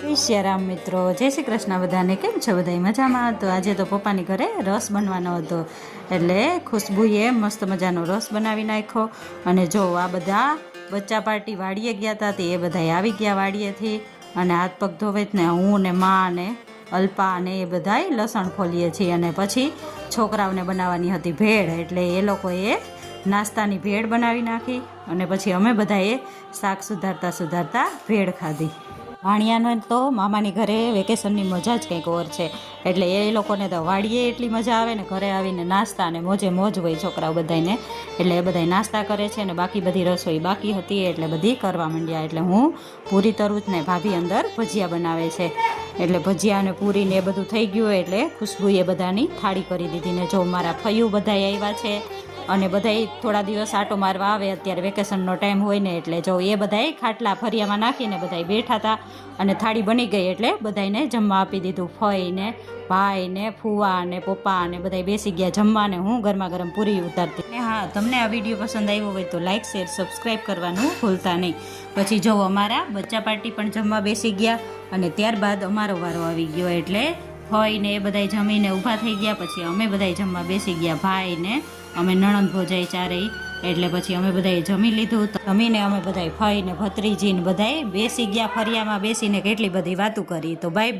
શ્યારામ મિત્રો, જય શ્રી કૃષ્ણ બધાને. કેમ છો બધા? મજામાં? તો આજે તો પપ્પાની ઘરે રસ બનવાનો હતો, એટલે ખુશ્બુએ મસ્ત મજાનો રસ બનાવી નાખ્યો. અને જો આ બધા બચ્ચા પાર્ટી વાડીએ ગયા હતા, તે એ બધા આવી ગયા વાડીએથી, અને હાથ પગ ધોવે જ ને હું ને માં ને અલ્પા ને એ બધાય લસણ ફોલીએ છીએ. અને પછી છોકરાઓને બનાવવાની હતી ભેળ, એટલે એ લોકોએ નાસ્તાની ભેળ બનાવી નાખી. અને પછી અમે બધાએ શાક સુધારતા ભેળ ખાધી. વાણિયાનો તો મામાની ઘરે વેકેશનની મજા જ કંઈક ઓર છે, એટલે એ લોકોને તો વાડીએ એટલી મજા આવે ને, ઘરે આવીને નાસ્તા ને મોજે મોજ હોય છોકરાઓ બધાને. એટલે એ બધા નાસ્તા કરે છે ને બાકી બધી રસોઈ બાકી હતી એટલે બધી કરવા માંડ્યા. એટલે હું પૂરી તરું જ ને ભાભી અંદર ભજીયા બનાવે છે, એટલે ભજીયા અને પૂરી ને એ બધું થઈ ગયું. એટલે ખુશ્બુએ બધાની થાળી કરી દીધી. ને જો મારા ફૈયું બધાય આવ્યા છે, અને બધાય થોડા દિવસ આટો મારવા આવે, અત્યારે વેકેશનનો ટાઈમ હોય ને, એટલે જો એ બધાય ખાટલા ફરિયામાં નાખીને બધાય બેઠા હતા. અને થાળી બની ગઈ એટલે બધાને જમવા આપી દીધું. ફઈને ભાઈ ને ફુવા ને પપ્પા ને બધાય બેસી ગયા જમવા, ને હું ગરમા ગરમ પૂરી ઉતારતી. ને હા, તમને આ વિડીયો પસંદ આવ્યો હોય તો લાઇક શેર સબસ્ક્રાઈબ કરવાનું ભૂલતા નહીં. પછી જો અમારા બચ્ચા પાર્ટી પણ જમવા બેસી ગયા, અને ત્યારબાદ અમારો વારો આવી ગયો. એટલે ફઈ ને એ બધાય જમીને ઊભા થઈ ગયા. પછી અમે બધાય જમવા બેસી ગયા, ભાઈ ને અમે નણંદ ભોજાઈ ચારેય. એટલે પછી અમે બધાએ જમી લીધું. જમીને અમે બધાએ ફઈ ને ભત્રીજી ને બધાએ બેસી ગયા ફરિયામાં, બેસીને કેટલી બધી વાતો કરી. તો બાય.